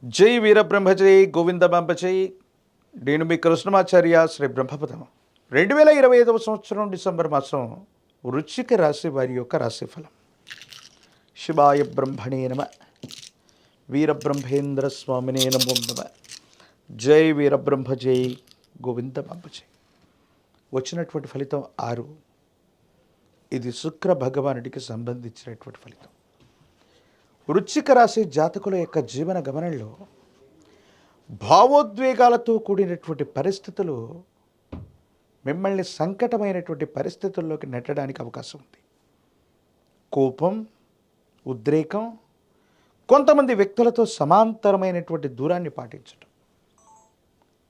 జై వీరబ్రహ్మజై గోవిందమాంబజై. నేను మీ కృష్ణమాచార్య శ్రీ బ్రహ్మపదం. 2025 సంవత్సరం డిసెంబర్ మాసం వృశ్చిక రాశి వారి యొక్క రాశిఫలం. శివాయ బ్రహ్మణే నమ. వీరబ్రహ్మేంద్ర స్వామినే నమో నమ. జై వీరబ్రహ్మజై గోవిందమాంబజై. వచ్చినటువంటి ఫలితం 6. ఇది శుక్ర భగవానుడికి సంబంధించినటువంటి ఫలితం. వృశ్చిక రాశి జాతకుల యొక్క జీవన గమనంలో భావోద్వేగాలతో కూడినటువంటి పరిస్థితులు మిమ్మల్ని సంకటమైనటువంటి పరిస్థితుల్లోకి నెట్టడానికి అవకాశం ఉంది. కోపం, ఉద్రేకం, కొంతమంది వ్యక్తులతో సమాంతరమైనటువంటి దూరాన్ని పాటించడం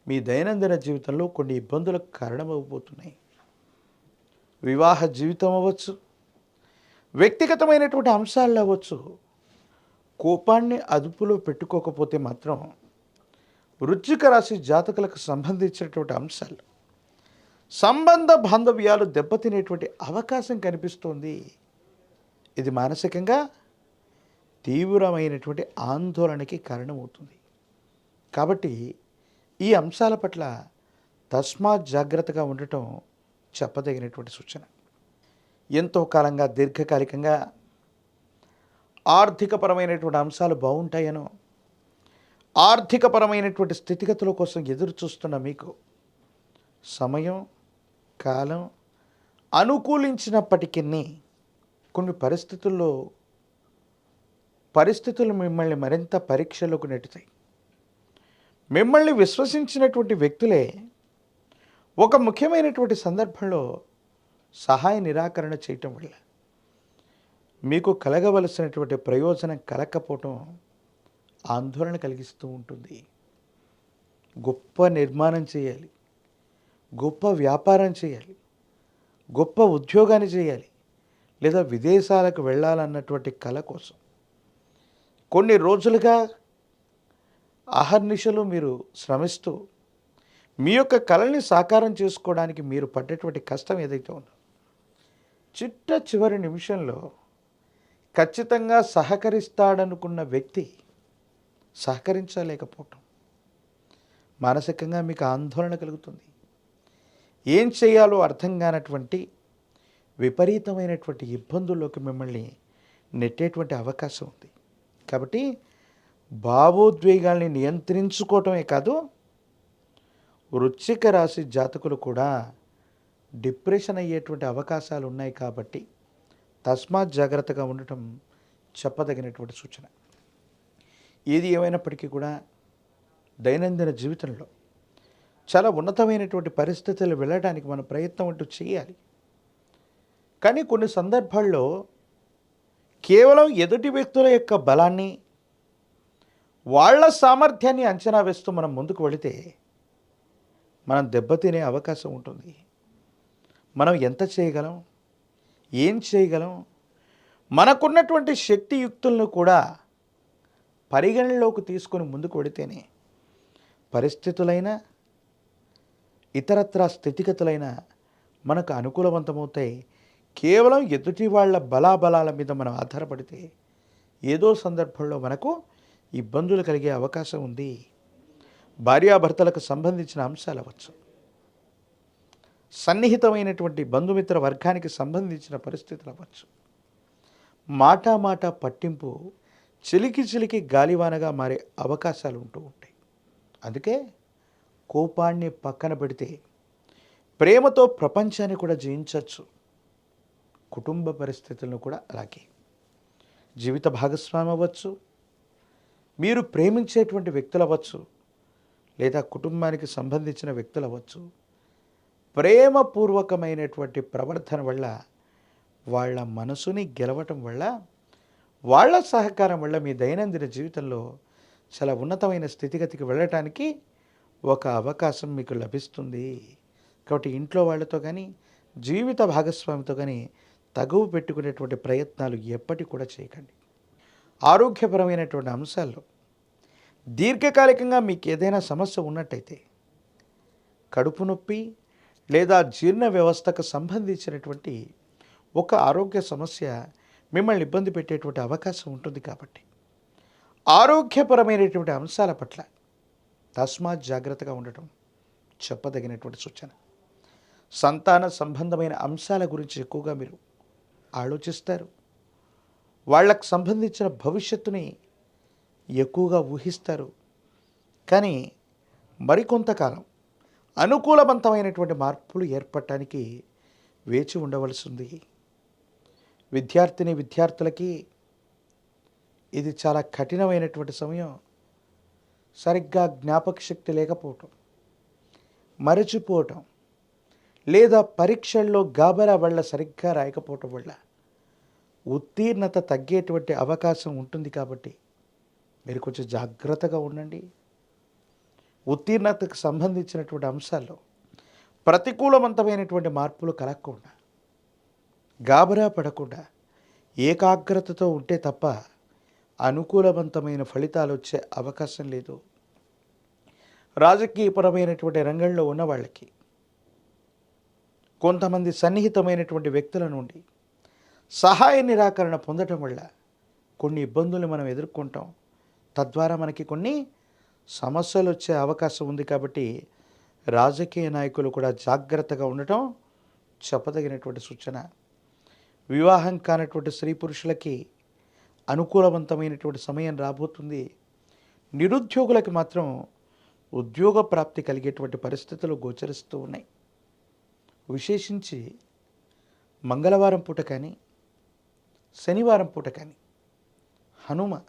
మీ దైనందిన జీవితంలో కొన్ని ఇబ్బందులకు కారణమవబోతున్నాయి. వివాహ జీవితం అవ్వచ్చు, వ్యక్తిగతమైనటువంటి అంశాలు అవ్వచ్చు. కోపాన్ని అదుపులో పెట్టుకోకపోతే మాత్రం వృశ్చిక రాశి జాతకులకు సంబంధించినటువంటి అంశాలు, సంబంధ బాంధవ్యాలు దెబ్బతినేటువంటి అవకాశం కనిపిస్తోంది. ఇది మానసికంగా తీవ్రమైనటువంటి ఆందోళనకి కారణమవుతుంది. కాబట్టి ఈ అంశాల పట్ల తస్మాత్ జాగ్రత్తగా ఉండటం చెప్పదగినటువంటి సూచన. ఎంతో కాలంగా దీర్ఘకాలికంగా ఆర్థికపరమైనటువంటి అంశాలు బాగుంటాయనో, ఆర్థికపరమైనటువంటి స్థితిగతుల కోసం ఎదురు చూస్తున్న మీకు సమయం, కాలం అనుకూలించినప్పటికీ కొన్ని పరిస్థితులు మిమ్మల్ని మరింత పరీక్షలోకి నెట్టుతాయి. మిమ్మల్ని విశ్వసించినటువంటి వ్యక్తులే ఒక ముఖ్యమైనటువంటి సందర్భంలో సహాయ నిరాకరణ చేయటం వల్ల మీకు కలగవలసినటువంటి ప్రయోజనం కలగకపోవటం ఆందోళన కలిగిస్తూ ఉంటుంది. గొప్ప నిర్మాణం చేయాలి, గొప్ప వ్యాపారం చేయాలి, గొప్ప ఉద్యోగాన్ని చేయాలి, లేదా విదేశాలకు వెళ్ళాలన్నటువంటి కల కోసం కొన్ని రోజులుగా అహర్నిశలు మీరు శ్రమిస్తూ మీ యొక్క కళల్ని సాకారం చేసుకోవడానికి మీరు పడ్డటువంటి కష్టం ఏదైతే ఉందో, చివరి నిమిషంలో ఖచ్చితంగా సహకరిస్తాడనుకున్న వ్యక్తి సహకరించలేకపోవటం మానసికంగా మీకు ఆందోళన కలుగుతుంది. ఏం చేయాలో అర్థం కానటువంటి విపరీతమైనటువంటి ఇబ్బందుల్లోకి మిమ్మల్ని నెట్టేటువంటి అవకాశం ఉంది. కాబట్టి భావోద్వేగాల్ని నియంత్రించుకోవటమే కాదు, వృశ్చిక రాశి జాతకులు కూడా డిప్రెషన్ అయ్యేటువంటి అవకాశాలు ఉన్నాయి. కాబట్టి తస్మాత్ జాగ్రత్తగా ఉండటం చెప్పదగినటువంటి సూచన. ఏది ఏమైనప్పటికీ కూడా దైనందిన జీవితంలో చాలా ఉన్నతమైనటువంటి పరిస్థితులు వెళ్ళడానికి మన ప్రయత్నం అంటూ చేయాలి. కానీ కొన్ని సందర్భాల్లో కేవలం ఎదుటి వ్యక్తుల యొక్క బలాన్ని, వాళ్ళ సామర్థ్యాన్ని అంచనా వేస్తూ మనం ముందుకు వెళితే మనం దెబ్బతినే అవకాశం ఉంటుంది. మనం ఎంత చేయగలం, ఏం చేయగలం, మనకున్నటువంటి శక్తియుక్తులను కూడా పరిగణనలోకి తీసుకొని ముందుకు వెడితేనే పరిస్థితులైనా ఇతరత్రా స్థితిగతులైన మనకు అనుకూలవంతమవుతాయి. కేవలం ఎదుటి వాళ్ళ బలాబలాల మీద మనం ఆధారపడితే ఏదో సందర్భంలో మనకు ఇబ్బందులు కలిగే అవకాశం ఉంది. భార్యాభర్తలకు సంబంధించిన అంశాలు అవ్వచ్చు, సన్నిహితమైనటువంటి బంధుమిత్ర వర్గానికి సంబంధించిన పరిస్థితులు అవ్వచ్చు. మాట పట్టింపు చిలికి గాలివానగా మారే అవకాశాలు ఉంటూ ఉంటాయి. అందుకే కోపాన్ని పక్కన పెడితే ప్రేమతో ప్రపంచాన్ని కూడా జయించవచ్చు. కుటుంబ పరిస్థితులను కూడా అలాగే. జీవిత భాగస్వామి అవ్వచ్చు, మీరు ప్రేమించేటువంటి వ్యక్తులు అవ్వచ్చు, లేదా కుటుంబానికి సంబంధించిన వ్యక్తులు అవ్వచ్చు. ప్రేమపూర్వకమైనటువంటి ప్రవర్తన వల్ల, వాళ్ళ మనసుని గెలవటం వల్ల, వాళ్ళ సహకారం వల్ల మీ దైనందిన జీవితంలో చాలా ఉన్నతమైన స్థితిగతికి వెళ్ళటానికి ఒక అవకాశం మీకు లభిస్తుంది. కాబట్టి ఇంట్లో వాళ్ళతో కానీ, జీవిత భాగస్వామితో కానీ తగువ పెట్టుకునేటువంటి ప్రయత్నాలు ఎప్పటికీ కూడా చేయకండి. ఆరోగ్యపరమైనటువంటి అంశాల్లో దీర్ఘకాలికంగా మీకు ఏదైనా సమస్య ఉన్నట్టయితే, కడుపు నొప్పి లేదా జీర్ణ వ్యవస్థకు సంబంధించినటువంటి ఒక ఆరోగ్య సమస్య మిమ్మల్ని ఇబ్బంది పెట్టేటువంటి అవకాశం ఉంటుంది. కాబట్టి ఆరోగ్యపరమైనటువంటి అంశాల పట్ల తస్మాత్ జాగ్రత్తగా ఉండటం చెప్పదగినటువంటి సూచన. సంతాన సంబంధమైన అంశాల గురించి ఎక్కువగా మీరు ఆలోచిస్తారు. వాళ్ళకు సంబంధించిన భవిష్యత్తుని ఎక్కువగా ఊహిస్తారు. కానీ మరికొంతకాలం అనుకూలవంతమైనటువంటి మార్పులు ఏర్పడటానికి వేచి ఉండవలసి ఉంది. విద్యార్థులకి ఇది చాలా కఠినమైనటువంటి సమయం. సరిగ్గా జ్ఞాపక శక్తి లేకపోవటం, మరచిపోవటం, లేదా పరీక్షల్లో గాబరా వల్ల సరిగ్గా రాయకపోవటం వల్ల ఉత్తీర్ణత తగ్గేటువంటి అవకాశం ఉంటుంది. కాబట్టి మీరు కొంచెం జాగ్రత్తగా ఉండండి. ఉత్తీర్ణతకు సంబంధించినటువంటి అంశాల్లో ప్రతికూలవంతమైనటువంటి మార్పులు కలగకుండా, గాబరా పడకుండా ఏకాగ్రతతో ఉంటే తప్ప అనుకూలవంతమైన ఫలితాలు వచ్చే అవకాశం లేదు. రాజకీయపరమైనటువంటి రంగంలో ఉన్న వాళ్ళకి కొంతమంది సన్నిహితమైనటువంటి వ్యక్తుల నుండి సహాయ నిరాకరణ పొందటం వల్ల కొన్ని ఇబ్బందులు మనం ఎదుర్కొంటాం. తద్వారా మనకి కొన్ని సమస్యలు వచ్చే అవకాశం ఉంది. కాబట్టి రాజకీయ నాయకులు కూడా జాగ్రత్తగా ఉండటం చెప్పదగినటువంటి సూచన. వివాహం కానటువంటి స్త్రీ పురుషులకి అనుకూలవంతమైనటువంటి సమయం రాబోతుంది. నిరుద్యోగులకి మాత్రం ఉద్యోగ ప్రాప్తి కలిగేటువంటి పరిస్థితులు గోచరిస్తూ ఉన్నాయి. విశేషించి మంగళవారం పూట కానీ, శనివారం పూట కానీ హనుమ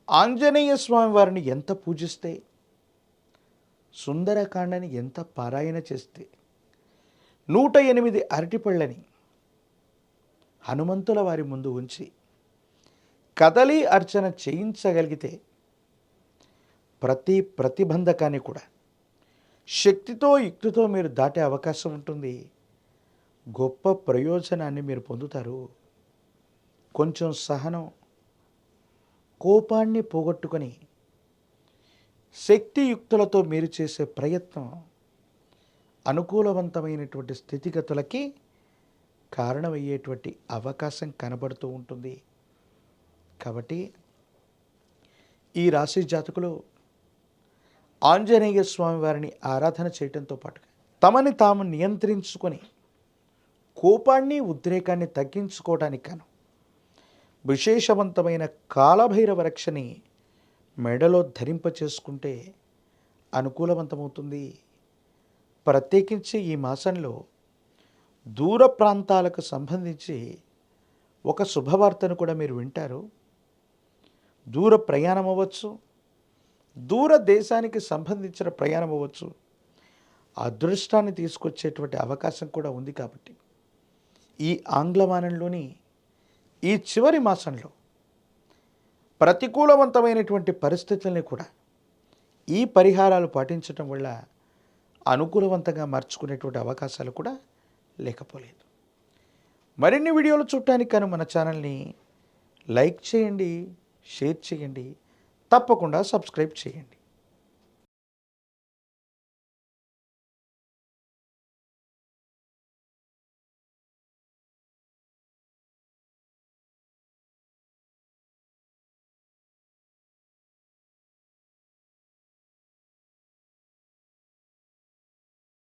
ఆంజనేయ స్వామి వారిని ఎంత పూజిస్తే, సుందరకాండని ఎంత పారాయణ చేస్తే, 108 అరటిపళ్ళని హనుమంతుల వారి ముందు ఉంచి కదలి అర్చన చేయించగలిగితే ప్రతి ప్రతిబంధకాన్ని కూడా శక్తితో యుక్తితో మీరు దాటే అవకాశం ఉంటుంది. గొప్ప ప్రయోజనాన్ని మీరు పొందుతారు. కొంచెం సహనం, కోపాన్ని పోగొట్టుకొని శక్తియుక్తులతో మీరు చేసే ప్రయత్నం అనుకూలవంతమైనటువంటి స్థితిగతులకి కారణమయ్యేటువంటి అవకాశం కనబడుతూ ఉంటుంది. కాబట్టి ఈ రాశి జాతకులు ఆంజనేయ స్వామి వారిని ఆరాధన చేయడంతో పాటుగా తమని తాము నియంత్రించుకొని కోపాన్ని, ఉద్రేకాన్ని తగ్గించుకోవడానికి గాను విశేషవంతమైన కాలభైరవ రక్షని మెడలో ధరింప చేసుకుంటే అనుకూలవంతమవుతుంది. ప్రత్యేకించి ఈ మాసంలో దూర ప్రాంతాలకు సంబంధించి ఒక శుభవార్తను కూడా మీరు వింటారు. దూర ప్రయాణం అవ్వచ్చు, దూర దేశానికి సంబంధించిన ప్రయాణం అవ్వచ్చు, అదృష్టాన్ని తీసుకొచ్చేటువంటి అవకాశం కూడా ఉంది. కాబట్టి ఈ ఆంగ్లమానంలోని ఈ చివరి మాసంలో ప్రతికూలవంతమైనటువంటి పరిస్థితుల్ని కూడా ఈ పరిహారాలు పాటించడం వల్ల అనుకూలవంతంగా మార్చుకునేటువంటి అవకాశాలు కూడా లేకపోలేదు. మరిన్ని వీడియోలు చూడటానికి కానీ మన ఛానల్ని లైక్ చేయండి, షేర్ చేయండి, తప్పకుండా సబ్స్క్రైబ్ చేయండి.